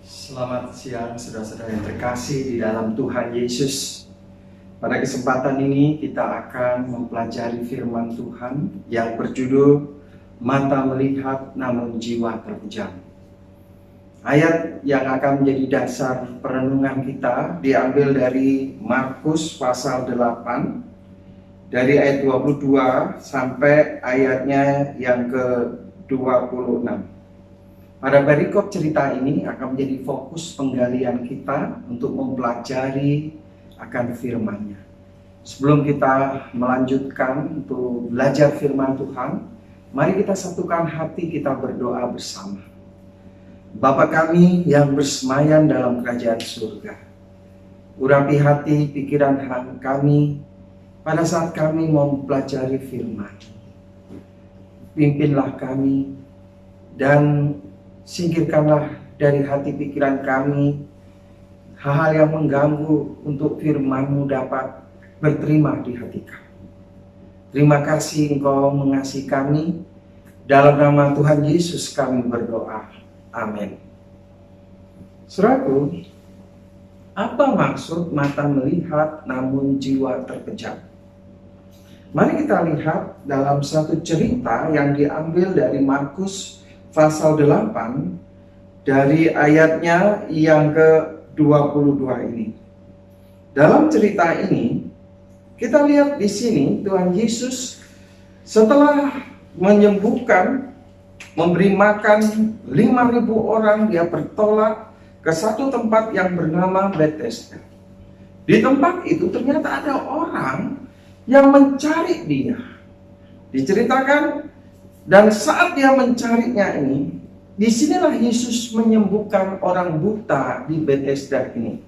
Selamat siang saudara-saudara yang terkasih di dalam Tuhan Yesus. Pada kesempatan ini kita akan mempelajari firman Tuhan yang berjudul Mata melihat namun jiwa terpejam. Ayat yang akan menjadi dasar perenungan kita diambil dari Markus pasal 8 dari ayat 22 sampai ayatnya yang ke-26. Pada perikop cerita ini akan menjadi fokus penggalian kita untuk mempelajari akan firman-Nya. Sebelum kita melanjutkan untuk belajar firman Tuhan, mari kita satukan hati kita berdoa bersama. Bapa kami yang bersemayam dalam kerajaan surga, urapi hati pikiran kami pada saat kami mau mempelajari firman. Pimpinlah kami dan singkirkanlah dari hati pikiran kami hal-hal yang mengganggu untuk firman-Mu dapat berterima di hati kami. Terima kasih Engkau mengasihi kami. Dalam nama Tuhan Yesus kami berdoa. Amin. Saudaraku, apa maksud mata melihat namun jiwa terpejam? Mari kita lihat dalam satu cerita yang diambil dari Markus pasal 8 dari ayatnya yang ke-22 ini. Dalam cerita ini kita lihat di sini Tuhan Yesus setelah menyembuhkan, memberi makan 5.000 orang, dia bertolak ke satu tempat yang bernama Bethesda. Di tempat itu ternyata ada orang yang mencari dia. Diceritakan, dan saat dia mencarinya ini, disinilah Yesus menyembuhkan orang buta di Bethesda ini.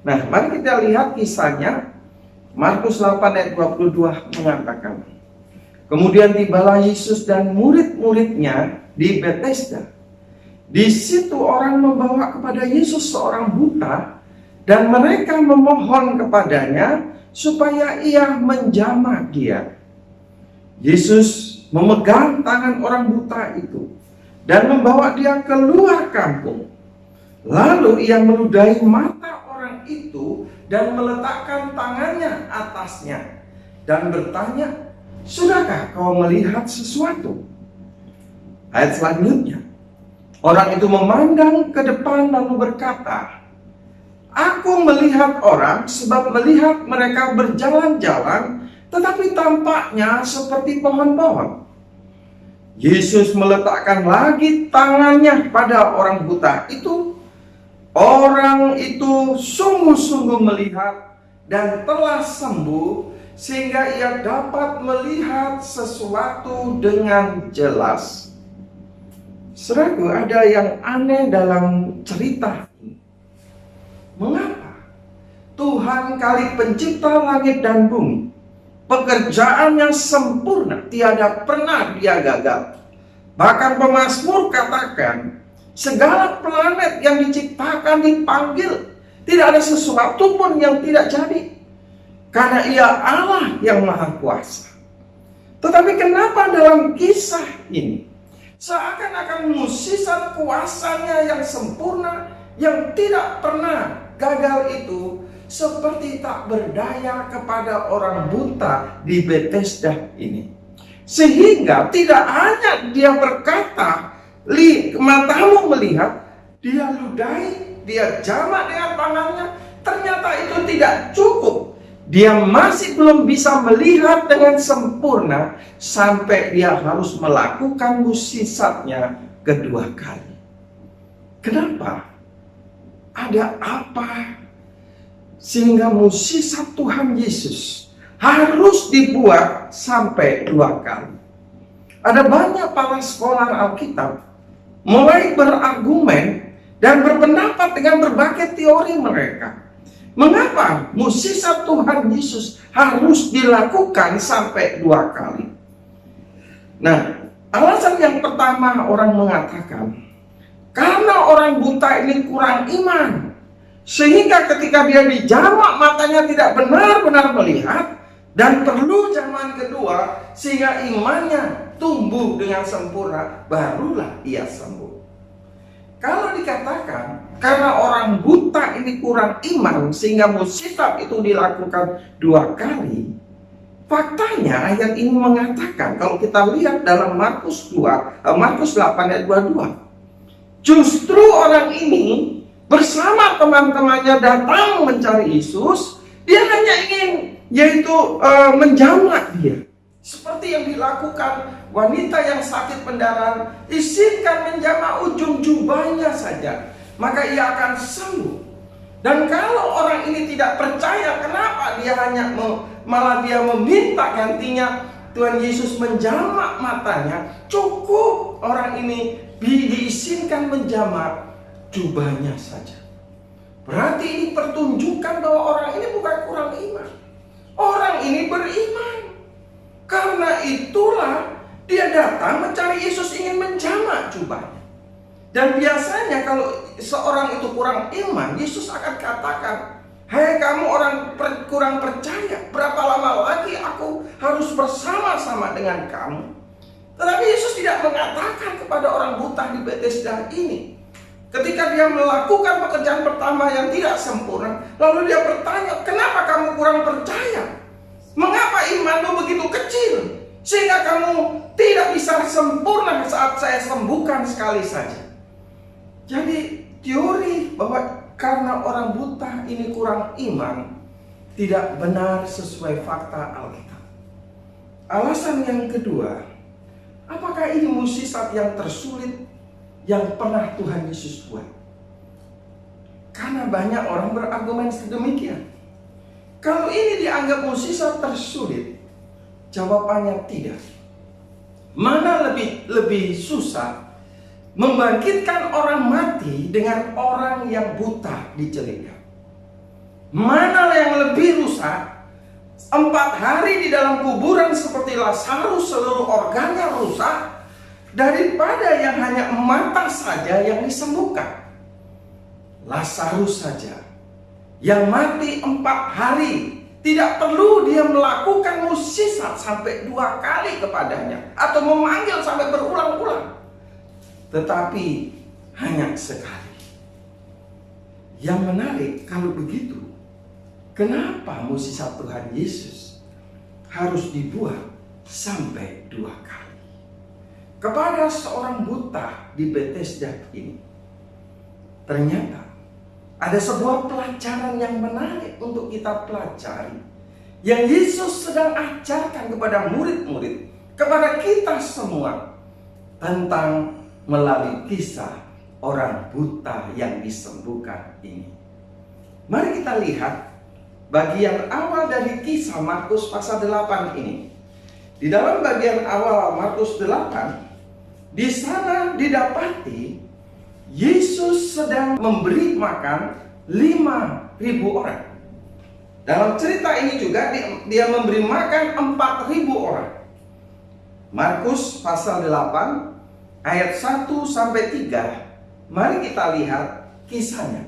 Nah, mari kita lihat kisahnya. Markus 8 ayat 22 mengatakan, kemudian tibalah Yesus dan murid-muridnya di Bethesda. Di situ orang membawa kepada Yesus seorang buta, dan mereka memohon kepadanya supaya ia menjamah dia. Yesus memegang tangan orang buta itu dan membawa dia keluar kampung. Lalu ia meludahi mata orang itu dan meletakkan tangannya atasnya dan bertanya, "Sudahkah kau melihat sesuatu?" Ayat selanjutnya, orang itu memandang ke depan lalu berkata, "Aku melihat orang sebab melihat mereka berjalan-jalan, tetapi tampaknya seperti pohon-pohon." Yesus meletakkan lagi tangannya pada orang buta itu. Orang itu sungguh-sungguh melihat dan telah sembuh, sehingga ia dapat melihat sesuatu dengan jelas. Saudaraku, ada yang aneh dalam cerita ini. Mengapa Tuhan kali pencipta langit dan bumi, pekerjaan yang sempurna, tiada pernah dia gagal. Bahkan pemazmur katakan, segala planet yang diciptakan dipanggil, tidak ada sesuatu pun yang tidak jadi, karena ia Allah yang maha kuasa. Tetapi kenapa dalam kisah ini seakan-akan mukjizat kuasanya yang sempurna, yang tidak pernah gagal itu seperti tak berdaya kepada orang buta di Bethesda ini. Sehingga tidak hanya dia berkata, matamu melihat, dia ludahi, dia jamak dengan tangannya, ternyata itu tidak cukup. Dia masih belum bisa melihat dengan sempurna sampai dia harus melakukan mukjizatnya kedua kali. Kenapa? Ada apa sehingga mukjizat Tuhan Yesus harus dibuat sampai 2 kali? Ada banyak para scholar Alkitab mulai berargumen dan berpendapat dengan berbagai teori mereka. Mengapa mukjizat Tuhan Yesus harus dilakukan sampai 2 kali? Nah, alasan yang pertama orang mengatakan, karena orang buta ini kurang iman, sehingga ketika dia dijamak matanya tidak benar-benar melihat, dan perlu zaman kedua sehingga imannya tumbuh dengan sempurna, barulah ia sembuh. Kalau dikatakan karena orang buta ini kurang iman sehingga mukjizat itu dilakukan 2 kali, faktanya ayat ini mengatakan kalau kita lihat dalam Markus 8 ayat 22, justru orang ini bersama teman-temannya datang mencari Yesus. Dia hanya ingin menjamak dia. Seperti yang dilakukan wanita yang sakit pendarahan, izinkan menjamak ujung jubahnya saja, maka ia akan sembuh. Dan kalau orang ini tidak percaya, kenapa dia malah dia meminta gantinya Tuhan Yesus menjamak matanya? Cukup orang ini diizinkan menjamak jubahnya saja. Berarti ini pertunjukan bahwa orang ini bukan kurang iman. Orang ini beriman. Karena itulah dia datang mencari Yesus, ingin menjamak jubahnya. Dan biasanya kalau seorang itu kurang iman, Yesus akan katakan, "Hei kamu orang kurang percaya, berapa lama lagi aku harus bersama-sama dengan kamu?" Tetapi Yesus tidak mengatakan kepada orang buta di Betesda ini. Ketika dia melakukan pekerjaan pertama yang tidak sempurna, lalu dia bertanya, "Kenapa kamu kurang percaya? Mengapa imanmu begitu kecil sehingga kamu tidak bisa sempurna saat saya sembuhkan sekali saja?" Jadi teori bahwa karena orang buta ini kurang iman tidak benar sesuai fakta Alkitab. Alasan yang kedua, apakah ini mukjizat yang tersulit yang pernah Tuhan Yesus buat? Karena banyak orang berargumen sedemikian. Kalau ini dianggap mukjizat tersulit, jawabannya tidak. Mana lebih susah, membangkitkan orang mati dengan orang yang buta di cerita? Mana yang lebih rusak? 4 hari di dalam kuburan seperti Lazarus, seluruh organnya rusak, daripada yang hanya mata saja yang disembuhkan. Lazarus saja yang mati 4 hari, tidak perlu dia melakukan mukjizat sampai 2 kali kepadanya atau memanggil sampai berulang-ulang, tetapi hanya sekali. Yang menarik kalau begitu, kenapa mukjizat Tuhan Yesus harus dibuat sampai 2 kali kepada seorang buta di Betesda ini? Ternyata ada sebuah pelajaran yang menarik untuk kita pelajari, yang Yesus sedang ajarkan kepada murid-murid, kepada kita semua, tentang melalui kisah orang buta yang disembuhkan ini. Mari kita lihat bagian awal dari kisah Markus pasal 8 ini. Di dalam bagian awal Markus 8, di sana didapati Yesus sedang memberi makan 5.000 orang. Dalam cerita ini juga dia memberi makan 4.000 orang. Markus pasal 8 ayat 1 sampai 3. Mari kita lihat kisahnya,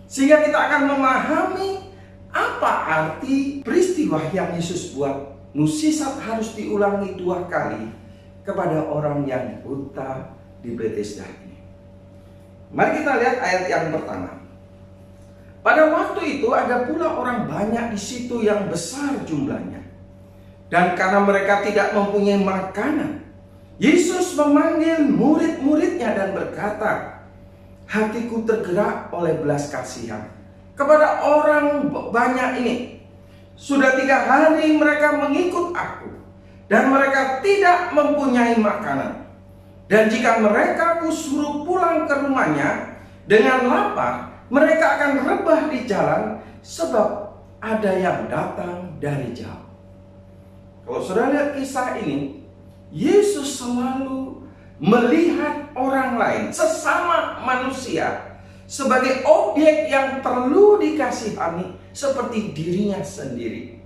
sehingga kita akan memahami apa arti peristiwa yang Yesus buat. Mukjizat harus diulangi 2 kali kepada orang yang buta di Betesda ini. Mari kita lihat ayat yang pertama. Pada waktu itu ada pula orang banyak di situ yang besar jumlahnya. Dan karena mereka tidak mempunyai makanan, Yesus memanggil murid-muridnya dan berkata, "Hatiku tergerak oleh belas kasihan kepada orang banyak ini. Sudah 3 hari mereka mengikut aku, dan mereka tidak mempunyai makanan. Dan jika mereka kusuruh pulang ke rumahnya dengan lapar, mereka akan rebah di jalan sebab ada yang datang dari jauh." Kalau saudara lihat kisah ini, Yesus selalu melihat orang lain, sesama manusia, sebagai objek yang perlu dikasihani seperti dirinya sendiri.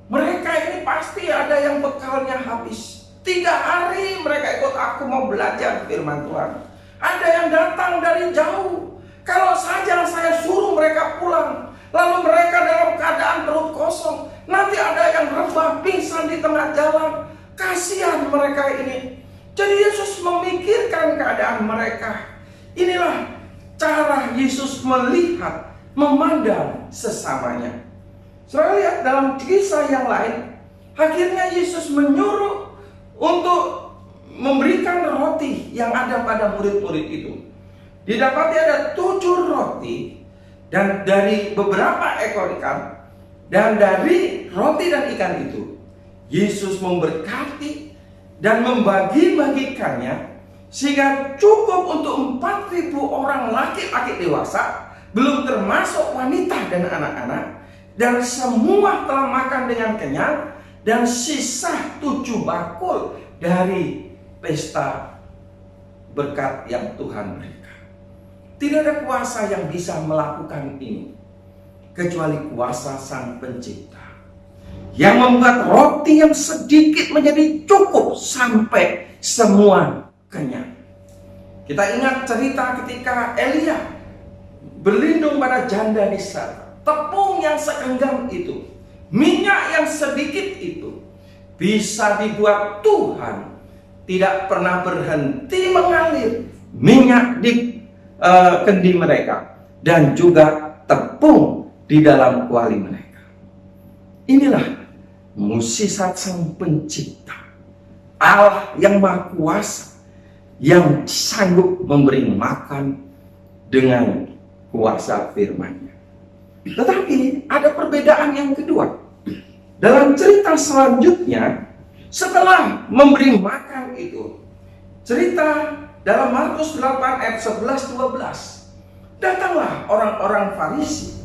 Mereka ini pasti ada yang bekalnya habis. 3 hari mereka ikut aku mau belajar firman Tuhan. Ada yang datang dari jauh. Kalau saja saya suruh mereka pulang, lalu mereka dalam keadaan perut kosong, nanti ada yang rebah pingsan di tengah jalan. Kasihan mereka ini. Jadi Yesus memikirkan keadaan mereka. Inilah cara Yesus melihat, memandang sesamanya. Saudara lihat dalam kisah yang lain, akhirnya Yesus menyuruh untuk memberikan roti yang ada pada murid-murid itu. Didapati ada 7 roti dan dari beberapa ekor ikan, dan dari roti dan ikan itu Yesus memberkati dan membagi-bagikannya sehingga cukup untuk 4.000 orang laki-laki dewasa, belum termasuk wanita dan anak-anak, dan semua telah makan dengan kenyang, dan sisa 7 bakul dari pesta berkat yang Tuhan berikan. Tidak ada kuasa yang bisa melakukan ini kecuali kuasa Sang Pencipta, yang membuat roti yang sedikit menjadi cukup sampai semua kenyang. Kita ingat cerita ketika Elia berlindung pada janda di Sarepta. Tepung yang segenggam itu, minyak yang sedikit itu, bisa dibuat Tuhan tidak pernah berhenti mengalir minyak di kendi mereka, dan juga tepung di dalam kuali mereka. Inilah mukjizat Sang Pencipta, Allah yang Maha Kuasa, yang sanggup memberi makan dengan kuasa firman-Nya. Tetapi ada perbedaan yang kedua. Dalam cerita selanjutnya, setelah memberi makan itu, cerita dalam Markus 8 ayat 11-12, datanglah orang-orang Farisi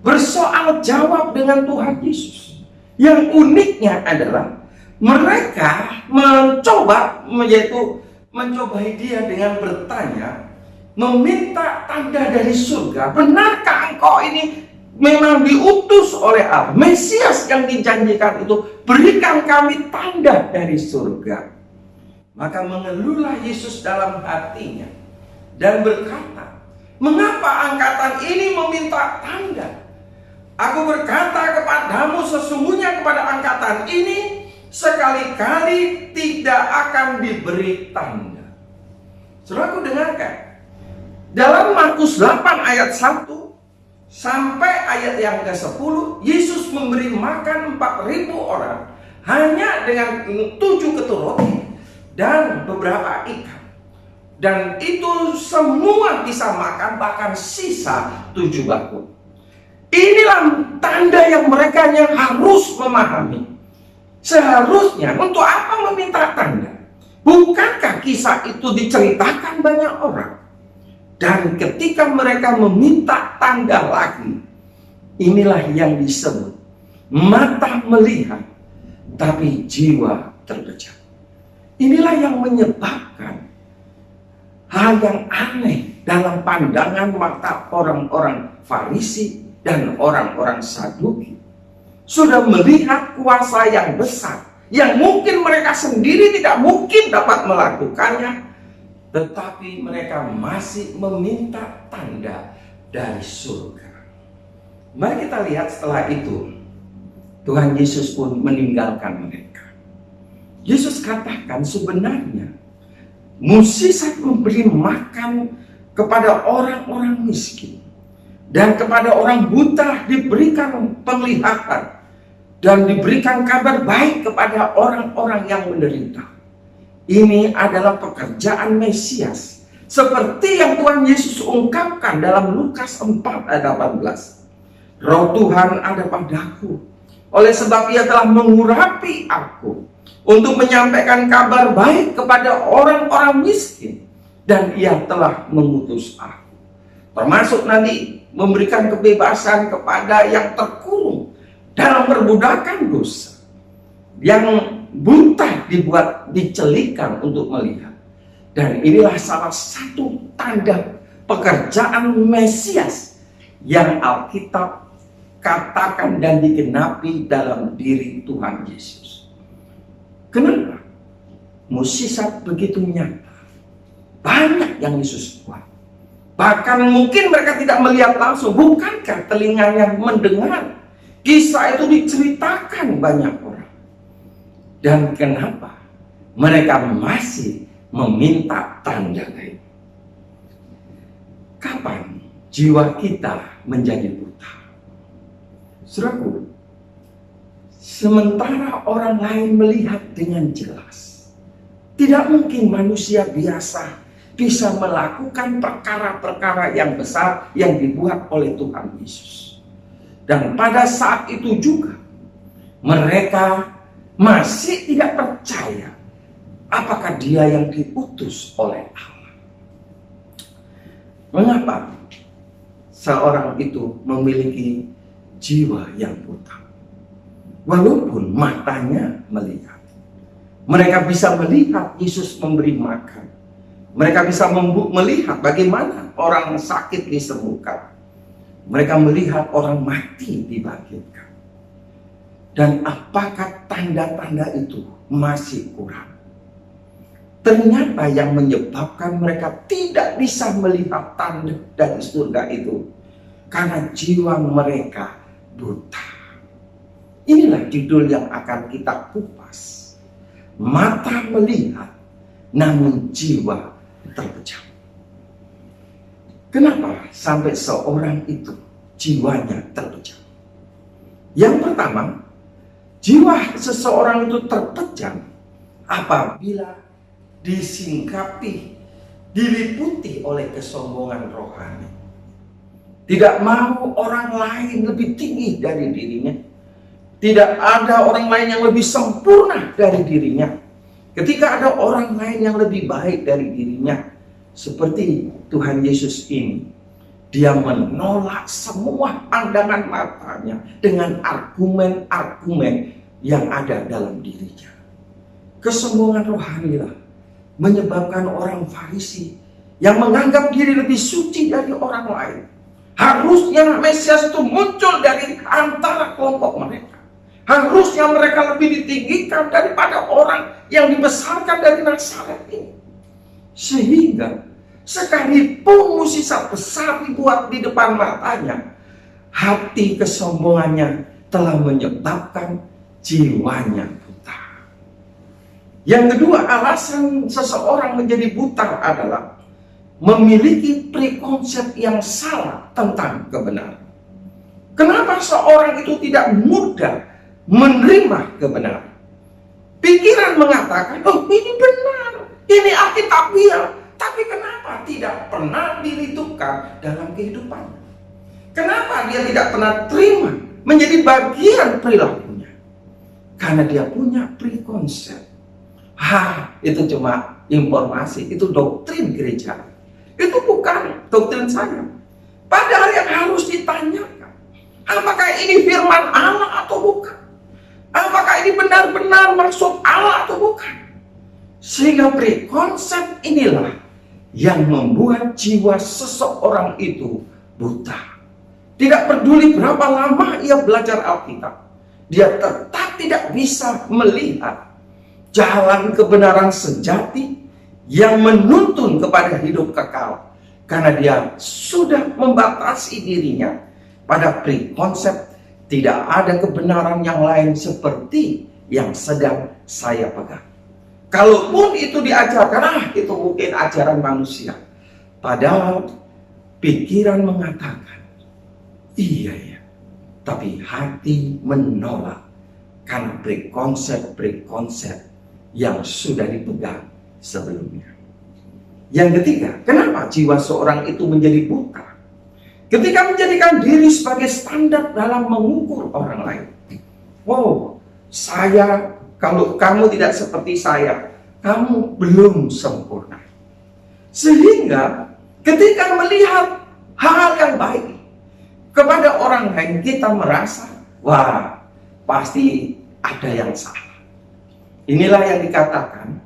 bersoal jawab dengan Tuhan Yesus. Yang uniknya adalah mereka mencobai dia dengan bertanya, meminta tanda dari surga. Benarkah engkau ini memang diutus oleh Allah, Mesias yang dijanjikan itu? Berikan kami tanda dari surga. Maka mengeluhlah Yesus dalam hatinya dan berkata, mengapa angkatan ini meminta tanda? Aku berkata kepadamu, sesungguhnya kepada angkatan ini sekali-kali tidak akan diberi tanda. Saudaraku dengarkan, dalam Markus 8 ayat 1 sampai ayat yang ke-10, Yesus memberi makan 4.000 orang hanya dengan 7 ketur roti dan beberapa ikan. Dan itu semua bisa makan, bahkan sisa 7 bakul. Inilah tanda yang mereka harus memahami. Seharusnya untuk apa meminta tanda? Bukankah kisah itu diceritakan banyak orang? Dan ketika mereka meminta tanda lagi, inilah yang disebut mata melihat, tapi jiwa terpejam. Inilah yang menyebabkan hal yang aneh dalam pandangan mata orang-orang Farisi dan orang-orang Saduki. Sudah melihat kuasa yang besar, yang mungkin mereka sendiri tidak mungkin dapat melakukannya, tetapi mereka masih meminta tanda dari surga. Mari kita lihat setelah itu, Tuhan Yesus pun meninggalkan mereka. Yesus katakan sebenarnya mukjizat memberi makan kepada orang-orang miskin dan kepada orang buta diberikan penglihatan dan diberikan kabar baik kepada orang-orang yang menderita. Ini adalah pekerjaan Mesias, seperti yang Tuhan Yesus ungkapkan dalam Lukas 4 ayat 18. Roh Tuhan ada padaku, oleh sebab Ia telah mengurapi aku untuk menyampaikan kabar baik kepada orang-orang miskin, dan Ia telah mengutus aku, termasuk nanti memberikan kebebasan kepada yang terkurung dalam perbudakan dosa, yang buta dicelikan untuk melihat. Dan inilah salah satu tanda pekerjaan Mesias yang Alkitab katakan dan digenapi dalam diri Tuhan Yesus. Kenapa? Mukjizat begitu nyata. Banyak yang Yesus buat. Bahkan mungkin mereka tidak melihat langsung. Bukankah telinganya mendengar kisah itu diceritakan banyak orang? Dan kenapa mereka masih meminta tanda lain? Kapan jiwa kita menjadi buta? Saudaraku, sementara orang lain melihat dengan jelas, tidak mungkin manusia biasa bisa melakukan perkara-perkara yang besar yang dibuat oleh Tuhan Yesus. Dan pada saat itu juga, mereka masih tidak percaya apakah dia yang diutus oleh Allah. Mengapa seorang itu memiliki jiwa yang buta? Walaupun matanya melihat. Mereka bisa melihat Yesus memberi makan. Mereka bisa melihat bagaimana orang sakit disembuhkan. Mereka melihat orang mati dibangkitkan. Dan apakah tanda-tanda itu masih kurang? Ternyata yang menyebabkan mereka tidak bisa melihat tanda dari surga itu karena jiwa mereka buta. Inilah judul yang akan kita kupas. Mata melihat, namun jiwa terpejam. Kenapa sampai seorang itu jiwanya terpejam? Yang pertama, jiwa seseorang itu terpejam apabila disingkapi, diliputi oleh kesombongan rohani. Tidak mau orang lain lebih tinggi dari dirinya. Tidak ada orang lain yang lebih sempurna dari dirinya. Ketika ada orang lain yang lebih baik dari dirinya, seperti Tuhan Yesus ini, dia menolak semua pandangan matanya dengan argumen-argumen yang ada dalam dirinya. Kesombongan rohani lah menyebabkan orang Farisi yang menganggap diri lebih suci dari orang lain. Harusnya Mesias itu muncul dari antara kelompok mereka. Harusnya mereka lebih ditinggikan daripada orang yang dibesarkan dari Nazaret ini. Sehingga sekalipun mukjizat besar dibuat di depan matanya, hati kesombongannya telah menyebabkan jiwanya buta. Yang kedua, alasan seseorang menjadi buta adalah memiliki prekonsep yang salah tentang kebenaran. Kenapa seorang itu tidak mudah menerima kebenaran? Pikiran mengatakan, oh ini benar, ini Alkitabiah, tapi kenapa tidak pernah dihidupkan dalam kehidupannya? Kenapa dia tidak pernah terima menjadi bagian perilakunya? Karena dia punya prekonsep. Itu cuma informasi, itu doktrin gereja. Itu bukan doktrin saya. Padahal yang harus ditanyakan, apakah ini firman Allah atau bukan? Apakah ini benar-benar maksud Allah atau bukan? Sehingga prekonsep inilah yang membuat jiwa seseorang itu buta. Tidak peduli berapa lama ia belajar Alkitab, dia tetap tidak bisa melihat jalan kebenaran sejati yang menuntun kepada hidup kekal. Karena dia sudah membatasi dirinya pada prekonsep tidak ada kebenaran yang lain seperti yang sedang saya pegang. Kalaupun itu diajarkan, itu mungkin ajaran manusia. Padahal pikiran mengatakan, iya, tapi hati menolak karena prekonsep yang sudah dipegang sebelumnya. Yang ketiga, kenapa jiwa seorang itu menjadi buta? Ketika menjadikan diri sebagai standar dalam mengukur orang lain. Wow, kalau kamu tidak seperti saya, kamu belum sempurna. Sehingga ketika melihat hal yang baik kepada orang lain, kita merasa, wah, pasti ada yang salah. Inilah yang dikatakan,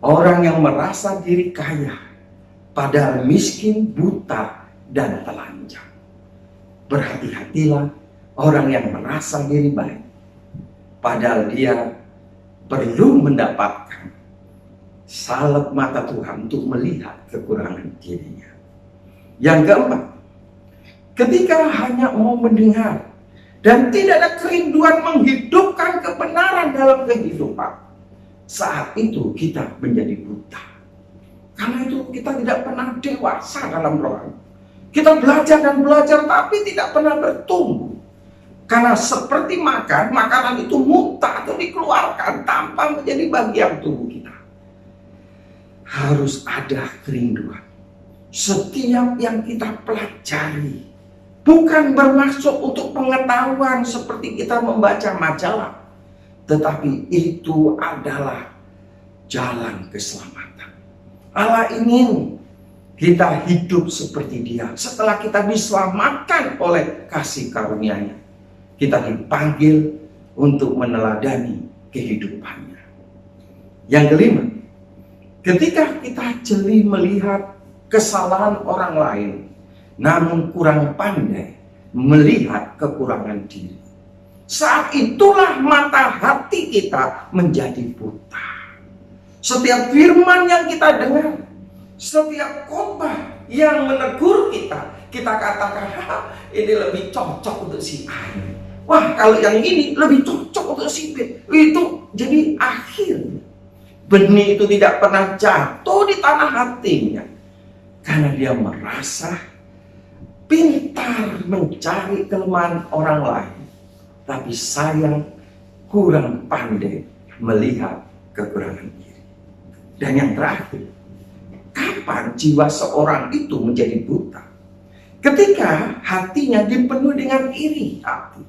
orang yang merasa diri kaya, padahal miskin, buta, dan telanjang. Berhati-hatilah orang yang merasa diri baik, padahal dia perlu mendapatkan salep mata Tuhan untuk melihat kekurangan dirinya. Yang keempat, ketika hanya mau mendengar dan tidak ada kerinduan menghidupkan kebenaran dalam kehidupan, saat itu kita menjadi buta. Karena itu kita tidak pernah dewasa dalam rohani. Kita belajar dan belajar tapi tidak pernah bertumbuh. Karena seperti makan, makanan itu muntah atau dikeluarkan tanpa menjadi bagian tubuh kita. Harus ada kerinduan. Setiap yang kita pelajari bukan bermaksud untuk pengetahuan seperti kita membaca majalah, tetapi itu adalah jalan keselamatan. Allah ingin kita hidup seperti Dia. Setelah kita diselamatkan oleh kasih karunia-Nya, kita dipanggil untuk meneladani kehidupannya. Yang kelima, ketika kita jeli melihat kesalahan orang lain, namun kurang pandai melihat kekurangan diri, saat itulah mata hati kita menjadi buta. Setiap firman yang kita dengar, setiap khotbah yang menegur kita, kita katakan, ini lebih cocok untuk si A. Wah, kalau yang ini lebih cocok untuk si B. Itu jadi akhirnya benih itu tidak pernah jatuh di tanah hatinya. Karena dia merasa pintar mencari kelemahan orang lain, tapi sayang kurang pandai melihat kekurangan diri. Dan yang terakhir, kapan jiwa seorang itu menjadi buta? Ketika hatinya dipenuhi dengan iri hati.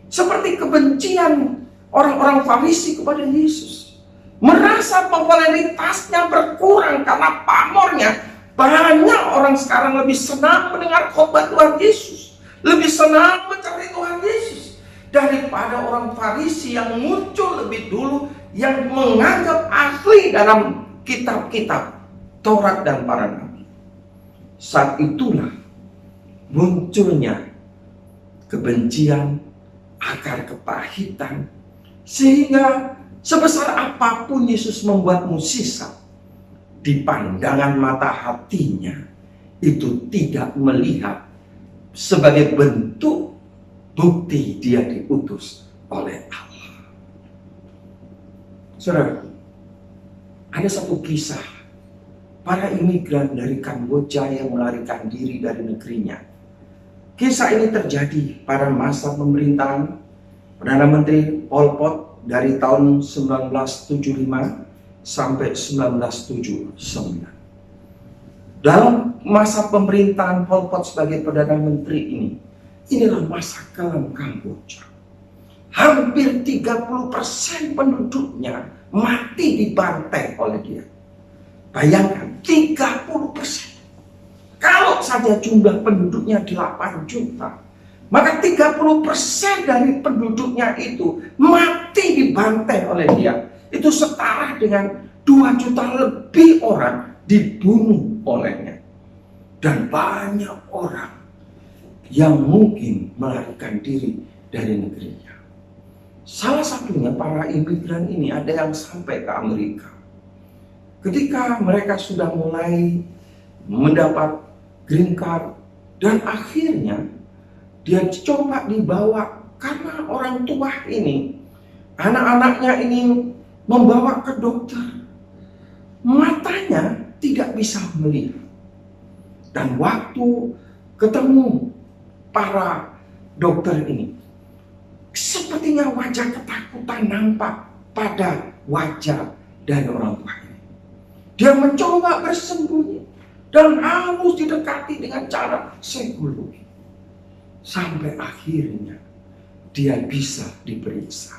Seperti kebencian orang-orang Farisi kepada Yesus. Merasa popularitasnya berkurang karena pamornya. Banyak orang sekarang lebih senang mendengar khotbah Tuhan Yesus, lebih senang mencari Tuhan Yesus daripada orang Farisi yang muncul lebih dulu, yang menganggap ahli dalam kitab-kitab Taurat dan para nabi. Saat itulah munculnya kebencian, akar kepahitan, sehingga sebesar apapun Yesus membuat mukjizat, di pandangan mata hatinya itu tidak melihat sebagai bentuk bukti dia diutus oleh Allah. Saudara, ada satu kisah para imigran dari Kamboja yang melarikan diri dari negerinya. Kisah ini terjadi pada masa pemerintahan Perdana Menteri Pol Pot dari tahun 1975 sampai 1979. Dalam masa pemerintahan Pol Pot sebagai Perdana Menteri ini, inilah masa kelam Kamboja. Hampir 30% penduduknya mati dibantai oleh dia. Bayangkan, 30%. Kalau saja jumlah penduduknya 8 juta, maka 30% dari penduduknya itu mati dibantai oleh dia. Itu setara dengan 2 juta lebih orang dibunuh olehnya. Dan banyak orang yang mungkin melarikan diri dari negerinya. Salah satunya para imigran ini ada yang sampai ke Amerika. Ketika mereka sudah mulai mendapat green card, dan akhirnya dia coba dibawa karena orang tua ini, anak-anaknya ini membawa ke dokter, matanya tidak bisa melihat. Dan waktu ketemu para dokter ini, sepertinya wajah ketakutan nampak pada wajah dari orang tua ini. Dia mencoba bersembunyi dan harus didekati dengan cara psikologi. Sampai akhirnya dia bisa diperiksa.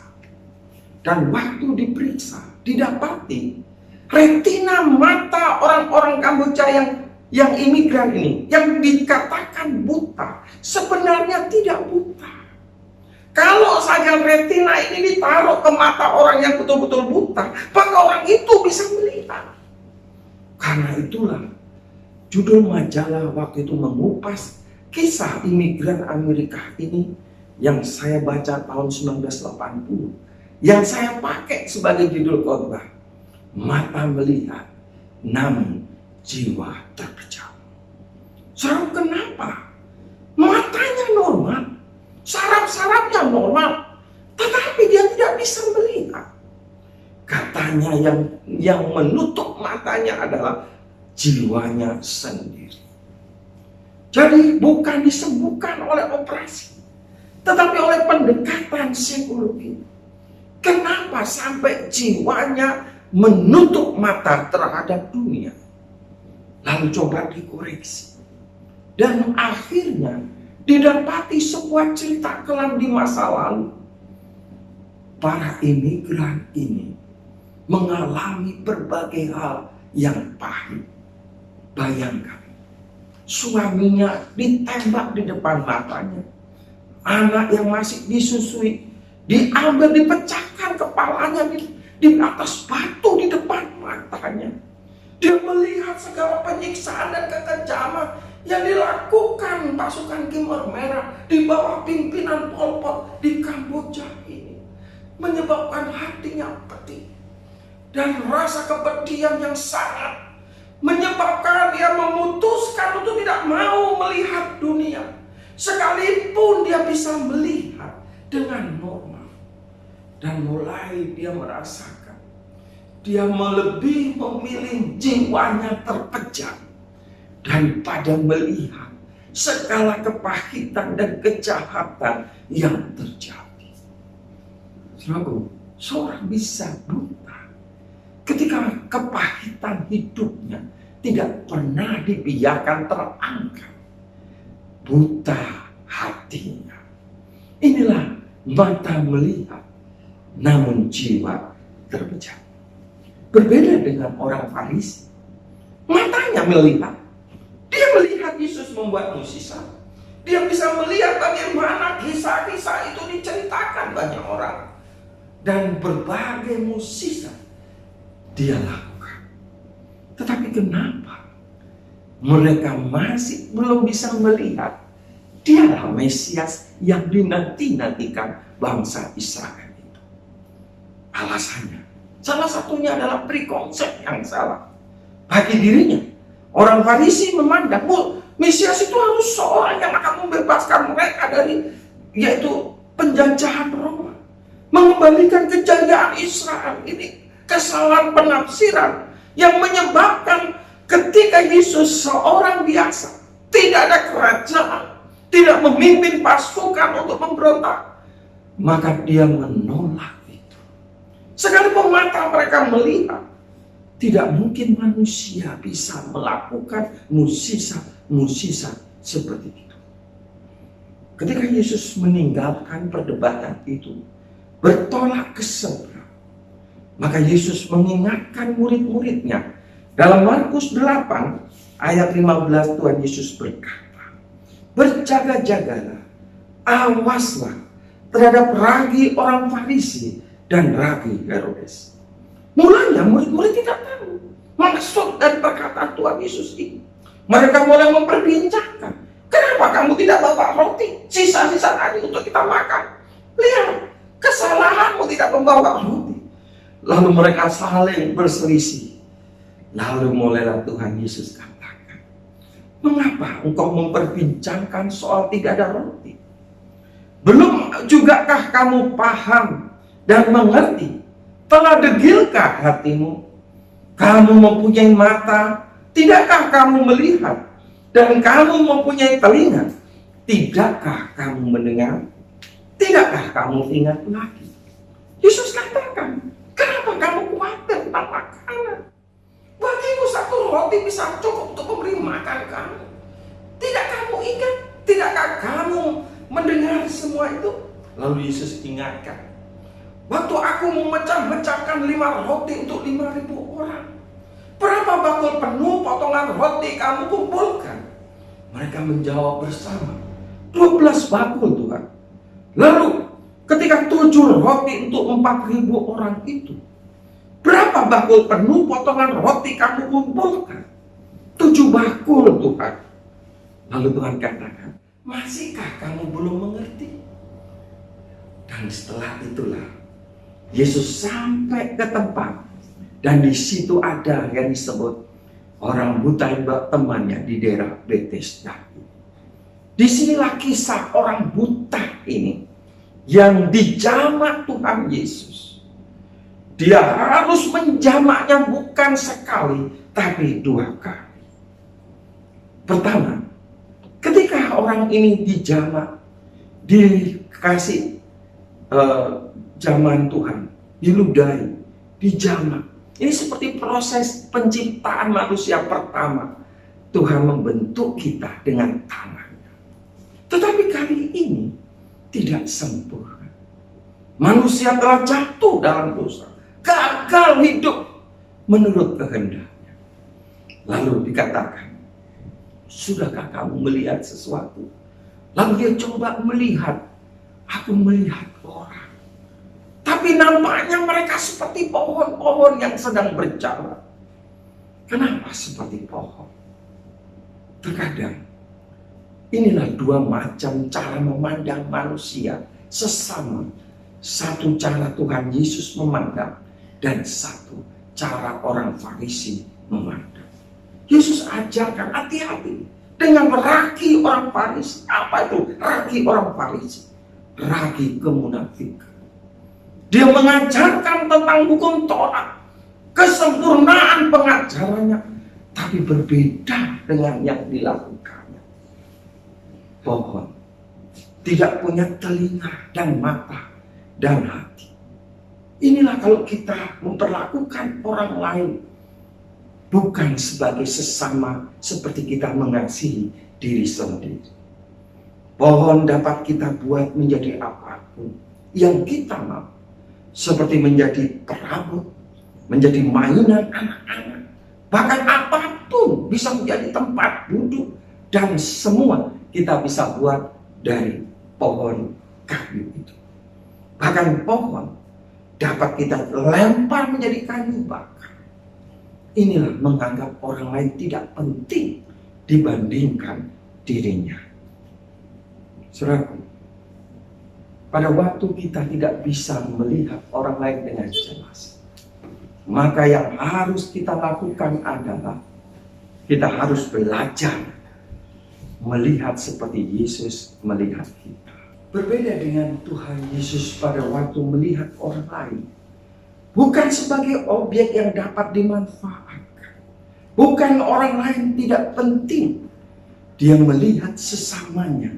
Dan waktu diperiksa, didapati retina mata orang-orang Kamboja yang imigran ini, yang dikatakan buta, sebenarnya tidak buta. Kalau saja retina ini ditaruh ke mata orang yang betul-betul buta, maka orang itu bisa melihat. Karena itulah judul majalah waktu itu mengupas kisah imigran Amerika ini yang saya baca tahun 1980. Yang saya pakai sebagai judul khotbah, mata melihat, namun jiwa terpejam. Saudara, kenapa? Matanya normal, saraf-sarafnya normal, tetapi dia tidak bisa melihat. Katanya yang menutup matanya adalah jiwanya sendiri. Jadi bukan disembuhkan oleh operasi, tetapi oleh pendekatan psikologi. Kenapa sampai jiwanya menutup mata terhadap dunia? Lalu coba dikoreksi. Dan akhirnya didapati sebuah cerita kelam di masa lalu. Para imigran ini mengalami berbagai hal yang pahit. Bayangkan, suaminya ditembak di depan matanya. Anak yang masih disusui diambil, dipecahkan kepalanya di atas batu di depan matanya. Dia melihat segala penyiksaan dan kekejaman yang dilakukan pasukan Khmer Merah di bawah pimpinan Pol Pot di Kamboja ini. Menyebabkan hatinya pedih. Dan rasa kepedihan yang sangat menyebabkan dia memutuskan untuk tidak mau melihat dunia. Sekalipun dia bisa melihat dengan normal. Dan mulai dia merasakan dia lebih memilih jiwanya terpejam daripada melihat segala kepahitan dan kejahatan yang terjadi. Seorang bisa buta ketika kepahitan hidupnya tidak pernah dibiarkan terangkat. Buta hatinya. Inilah mata melihat, namun jiwa terpejam. Berbeda dengan orang Farisi. Matanya melihat. Dia melihat Yesus membuat mukjizat. Dia bisa melihat bagaimana kisah-kisah itu diceritakan banyak orang. Dan berbagai mukjizat dia lakukan. Tetapi kenapa mereka masih belum bisa melihat Dialah Mesias yang dinanti-nantikan bangsa Israel itu? Alasannya, salah satunya adalah prekonsep yang salah. Bagi dirinya, orang Farisi memandang, Mesias itu harus seorang yang akan membebaskan mereka dari, yaitu penjajahan Roma, mengembalikan kejayaan Israel. Ini kesalahan penafsiran yang menyebabkan ketika Yesus seorang biasa, tidak ada kerajaan, tidak memimpin pasukan untuk memberontak, maka dia menolak itu. Sekalipun mata mereka melihat, tidak mungkin manusia bisa melakukan mukjizat seperti itu. Ketika Yesus meninggalkan perdebatan itu, bertolak ke seberang, maka Yesus mengingatkan murid-muridnya. Dalam Markus 8 ayat 15 Tuhan Yesus berkata, berjaga-jagalah, awaslah terhadap ragi orang Farisi dan ragi Herodes. Mulanya murid-murid tidak tahu maksud dan perkataan Tuhan Yesus ini. Mereka mulai memperbincangkan, kenapa kamu tidak bawa roti sisa-sisa tadi untuk kita makan? Lihat, kesalahanmu tidak membawa roti. Lalu mereka saling berselisih. Lalu mulailah Tuhan Yesus katakan, mengapa engkau memperbincangkan soal tidak ada roti? Belum jugakah kamu paham dan mengerti? Telah degilkah hatimu? Kamu mempunyai mata, tidakkah kamu melihat? Dan kamu mempunyai telinga, tidakkah kamu mendengar? Tidakkah kamu ingat lagi? Yesus katakan, kenapa kamu khawatir tentang makanan? Bagiku satu roti bisa cukup untuk memberi makan kamu. Tidak kamu ingat? Tidakkah kamu mendengar semua itu? Lalu Yesus ingatkan, waktu aku memecah-mecahkan 5 roti untuk 5.000 orang, berapa bakul penuh potongan roti kamu kumpulkan? Mereka menjawab bersama, 12 bakul Tuhan. Lalu ketika 7 roti untuk 4.000 orang itu, berapa bakul penuh potongan roti kamu kumpulkan? 7 bakul Tuhan. Lalu Tuhan katakan, masihkah kamu belum mengerti? Dan setelah itulah Yesus sampai ke tempat, dan di situ ada yang disebut orang buta yang temannya di daerah Bethesda. Disinilah kisah orang buta ini yang dijamak Tuhan Yesus. Dia harus menjamaknya bukan sekali, tapi 2 kali. Pertama, ketika orang ini dijamak, dikasih zaman Tuhan, diludahi, dijamak. Ini seperti proses penciptaan manusia pertama. Tuhan membentuk kita dengan tangannya. Tetapi kali ini tidak sempurna. Manusia telah jatuh dalam dosa, gagal hidup menurut kehendaknya. Lalu dikatakan, sudahkah kamu melihat sesuatu? Lalu dia coba melihat, aku melihat orang. Tapi nampaknya mereka seperti pohon-pohon yang sedang berjalan. Kenapa seperti pohon? Terkadang inilah dua macam cara memandang manusia sesama. Satu cara Tuhan Yesus memandang, dan satu cara orang Farisi memandang. Yesus ajarkan hati-hati dengan ragi orang Farisi. Apa itu ragi orang Farisi? Ragi kemunafikan. Dia mengajarkan tentang hukum Taurat, kesempurnaan pengajarannya, tapi berbeda dengan yang dilakukannya. Pohon tidak punya telinga dan mata dan hati. Inilah kalau kita memperlakukan orang lain bukan sebagai sesama seperti kita mengasihi diri sendiri. Pohon dapat kita buat menjadi apapun yang kita mau, seperti menjadi perabot, menjadi mainan anak-anak, bahkan apapun bisa menjadi tempat duduk, dan semua kita bisa buat dari pohon kayu itu. Bahkan pohon dapat kita lempar menjadi kayu bakar. Inilah menganggap orang lain tidak penting dibandingkan dirinya. Saudaraku, pada waktu kita tidak bisa melihat orang lain dengan jelas, maka yang harus kita lakukan adalah kita harus belajar melihat seperti Yesus melihat kita. Berbeda dengan Tuhan Yesus pada waktu melihat orang lain, bukan sebagai objek yang dapat dimanfaatkan, bukan orang lain tidak penting. Dia melihat sesamanya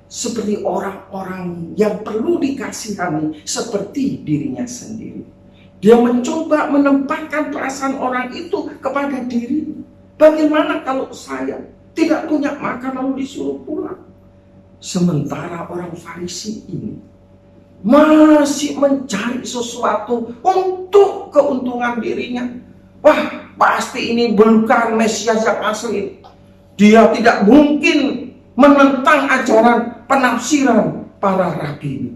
seperti orang-orang yang perlu dikasihani seperti dirinya sendiri. Dia mencoba menempatkan perasaan orang itu kepada diri. Bagaimana kalau saya tidak punya makan lalu disuruh pulang? Sementara orang Farisi ini masih mencari sesuatu untuk keuntungan dirinya. Wah, pasti ini bukan Mesias yang asli. Dia tidak mungkin menentang ajaran penafsiran para rabi.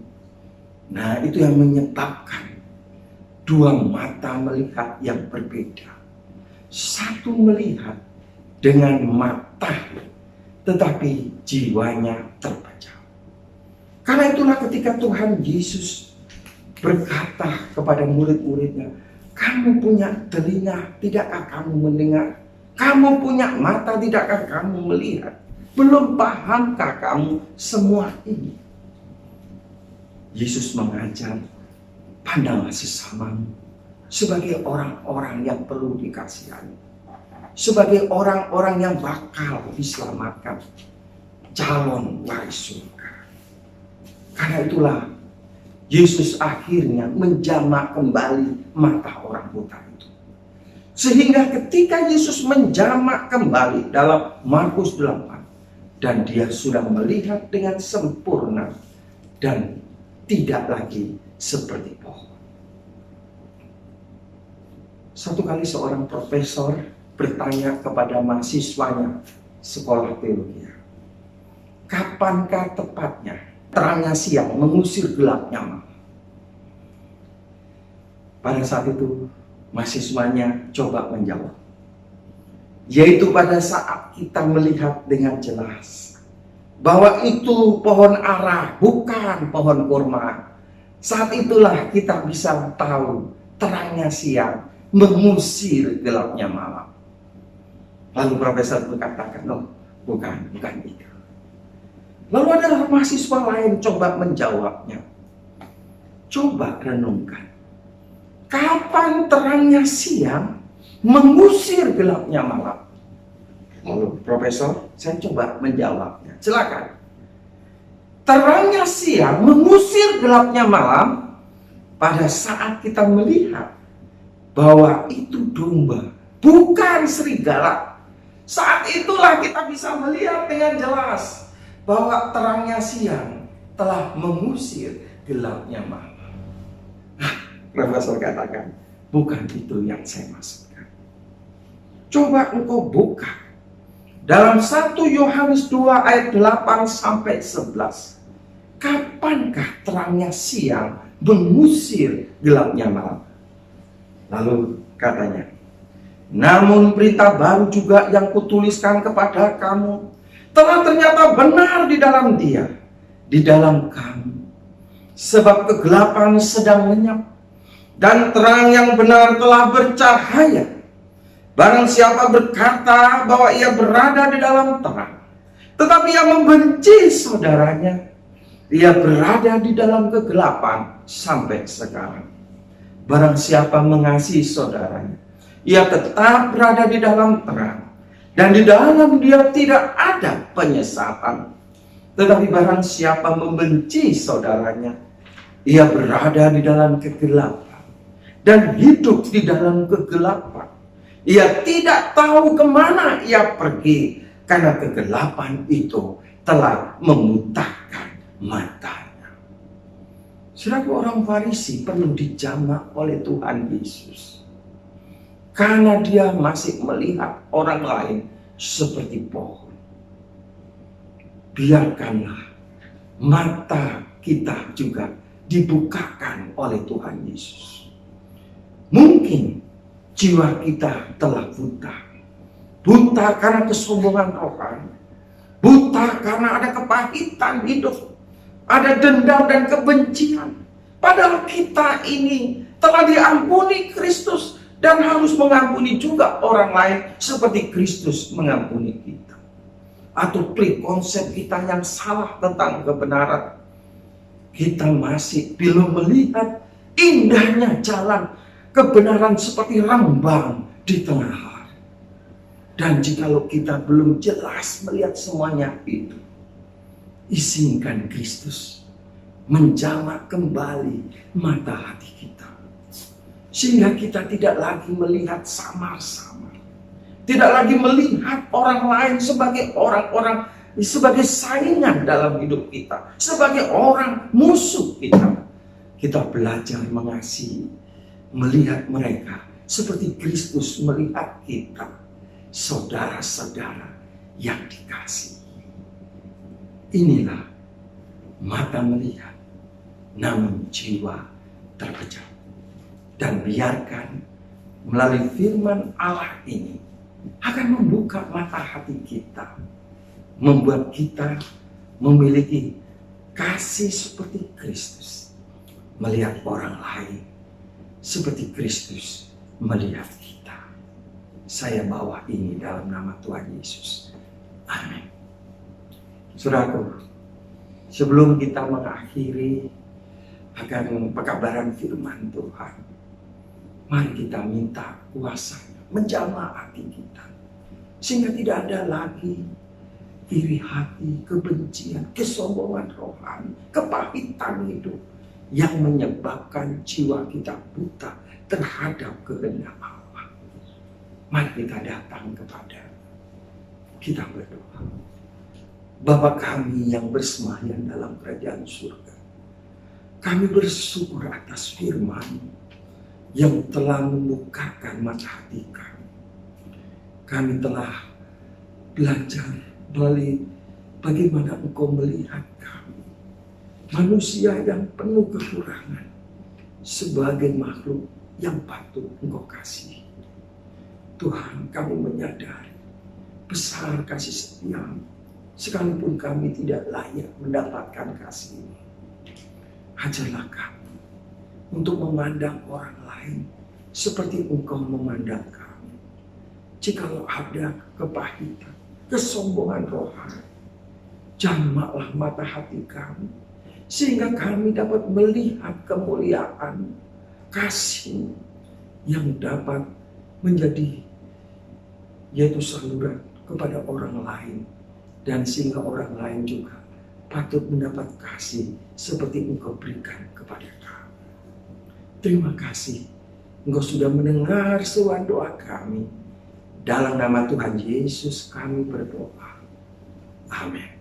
Nah, itu yang menyebabkan dua mata melihat yang berbeda. Satu melihat dengan mata, tetapi jiwanya terpecah. Karena itulah ketika Tuhan Yesus berkata kepada murid-muridnya, kamu punya telinga, tidakkah kamu mendengar? Kamu punya mata, tidakkah kamu melihat? Belum pahamkah kamu semua ini? Yesus mengajar, pandanglah sesamamu sebagai orang-orang yang perlu dikasihani, sebagai orang-orang yang bakal diselamatkan, calon waris surga. Karena itulah Yesus akhirnya menjamak kembali mata orang buta itu. Sehingga ketika Yesus menjamak kembali dalam Markus 8, dan dia sudah melihat dengan sempurna dan tidak lagi seperti pohon. Satu kali seorang profesor bertanya kepada mahasiswanya sekolah teologi, kapankah tepatnya terangnya siang mengusir gelapnya malam? Pada saat itu mahasiswanya coba menjawab, yaitu pada saat kita melihat dengan jelas bahwa itu pohon ara, bukan pohon kurma. Saat itulah kita bisa tahu terangnya siang mengusir gelapnya malam. Lalu profesor berkatakan, no, bukan itu. Lalu ada mahasiswa lain coba menjawabnya. Coba renungkan, kapan terangnya siang mengusir gelapnya malam? Lalu profesor Saya coba menjawabnya. Silakan. Terangnya siang mengusir gelapnya malam pada saat kita melihat bahwa itu domba, bukan serigala. Saat itulah kita bisa melihat dengan jelas bahwa terangnya siang telah mengusir gelapnya malam. Profesor katakan, bukan itu yang saya maksudkan. Coba engkau buka dalam 1 Yohanes 2 ayat 8 sampai 11. Kapankah terangnya siang mengusir gelapnya malam? Lalu katanya, namun berita baru juga yang kutuliskan kepada kamu telah ternyata benar di dalam dia, di dalam kamu. Sebab kegelapan sedang lenyap dan terang yang benar telah bercahaya. Barang siapa berkata bahwa ia berada di dalam terang, tetapi ia membenci saudaranya, ia berada di dalam kegelapan sampai sekarang. Barang siapa mengasihi saudaranya, ia tetap berada di dalam terang, dan di dalam dia tidak ada penyesatan. Tetapi barang siapa membenci saudaranya, ia berada di dalam kegelapan, dan hidup di dalam kegelapan. Ia tidak tahu kemana ia pergi, karena kegelapan itu telah memutahkan matanya. Saudara, orang Farisi perlu dijamak oleh Tuhan Yesus, karena dia masih melihat orang lain seperti pohon. Biarkanlah mata kita juga dibukakan oleh Tuhan Yesus. Mungkin jiwa kita telah buta. Buta karena kesombongan rohani. Buta karena ada kepahitan hidup. Ada dendam dan kebencian. Padahal kita ini telah diampuni Kristus dan harus mengampuni juga orang lain seperti Kristus mengampuni kita. Atau konsep kita yang salah tentang kebenaran. Kita masih belum melihat indahnya jalan kebenaran seperti rambang di tengah hari. Dan jikalau kita belum jelas melihat semuanya itu, izinkan Kristus menjamak kembali mata hati kita. Sehingga kita tidak lagi melihat samar-samar. Tidak lagi melihat orang lain sebagai orang-orang, sebagai saingan dalam hidup kita. Sebagai orang musuh kita. Kita belajar mengasihi, melihat mereka seperti Kristus melihat kita, saudara-saudara yang dikasihi. Inilah mata melihat, namun jiwa terpejam. Dan biarkan melalui firman Allah ini akan membuka mata hati kita, membuat kita memiliki kasih seperti Kristus, melihat orang lain seperti Kristus melihat kita. Saya bawa ini dalam nama Tuhan Yesus. Amin. Saudaraku, sebelum kita mengakhiri akan pekabaran firman Tuhan, mari kita minta kuasa-Nya menjamah hati kita. Sehingga tidak ada lagi iri hati, kebencian, kesombongan rohani, kepahitan hidup yang menyebabkan jiwa kita buta terhadap kehendak Allah. Mari kita datang kepada, kita berdoa. Bapa kami yang bersemayam dalam kerajaan surga, kami bersyukur atas firman yang telah membukakan mata hati kami. Kami telah belajar melalui bagaimana Engkau melihat kami, manusia yang penuh kekurangan, sebagai makhluk yang patut Engkau kasihi. Tuhan, kami menyadari besar kasih setia-Mu, sekalipun kami tidak layak mendapatkan kasih-Mu. Ajarlah kami untuk memandang orang lain seperti Engkau memandang kami. Jikalau ada kepahitan, kesombongan rohani, jamaklah mata hati kami, sehingga kami dapat melihat kemuliaan kasih yang dapat menjadi, yaitu saluran kepada orang lain dan sehingga orang lain juga patut mendapat kasih seperti Engkau berikan kepada kami. Terima kasih, Engkau sudah mendengar seruan doa kami. Dalam nama Tuhan Yesus kami berdoa. Amin.